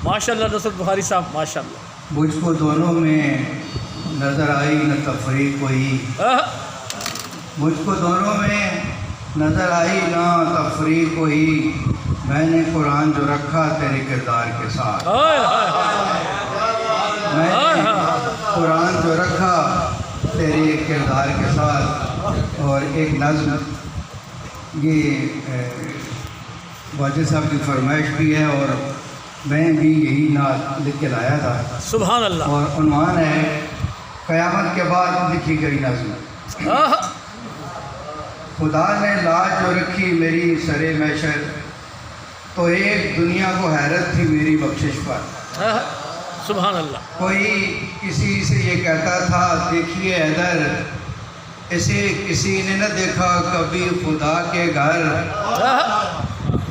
ماشاءاللہ نصرت بخاری صاحب ماشاءاللہ. مجھ کو دونوں میں نظر آئی نہ تفریق کوئی، مجھ کو دونوں میں نظر آئی نہ تفریق کوئی، میں نے قرآن جو رکھا تیرے کردار کے ساتھ، میں نے قرآن جو رکھا تیرے کردار کے ساتھ. اور ایک نظم یہ واجد صاحب کی فرمائش بھی ہے اور میں بھی یہی نعت لکھ کے لایا تھا. سبحان اللہ. اور عنوان ہے قیامت کے بعد لکھی گئی نظم. خدا نے لاج جو رکھی میری سرے محشر، تو ایک دنیا کو حیرت تھی میری بخشش پر. سبحان اللہ. کوئی کسی سے یہ کہتا تھا دیکھیے حیدر، اسے کسی نے نہ دیکھا کبھی خدا کے گھر.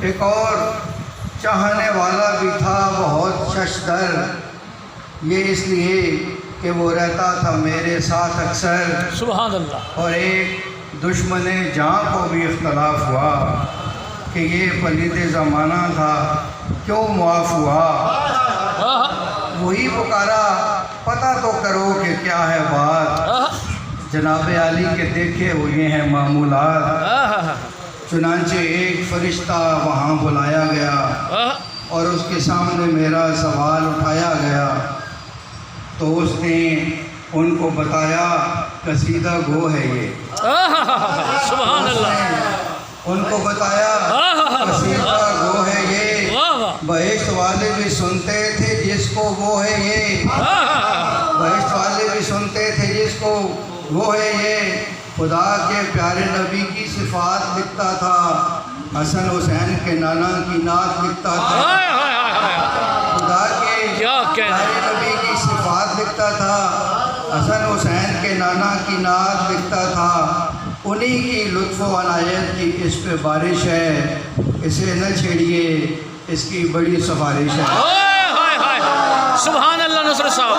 ایک اور چاہنے والا بھی تھا بہت ششدر، یہ اس لیے کہ وہ رہتا تھا میرے ساتھ اکثر. سبحان اللہ. اور ایک دشمن جان کو بھی اختلاف ہوا کہ یہ پلید زمانہ تھا کیوں معاف ہوا. وہی پکارا پتہ تو کرو کہ کیا ہے بات، جناب علی کے دیکھے ہوئے ہیں معمولات. چنانچہ ایک فرشتہ وہاں بلایا گیا اور اس کے سامنے میرا سوال اٹھایا گیا، تو اس نے ان کو بتایا قصیدہ گو ہے یہ. سبحان اللہ. ان کو بتایا قصیدہ گو ہے یہ، بہشت والے بھی سنتے تھے جس کو وہ ہے یہ، بہشت والے بھی سنتے تھے جس کو وہ ہے یہ. خدا کے پیارے نبی کی صفات لکھتا تھا، حسن حسین کے نانا کی نعت لکھتا تھا. خدا کے پیارے نبی کی صفات لکھتا تھا، حسن حسین کے نانا کی نعت لکھتا تھا. انہی کی لطف و عنایت کی اس پہ بارش ہے، اسے نہ چھیڑیے اس کی بڑی سفارش ہے. سبحان اللہ نصرت صاحب.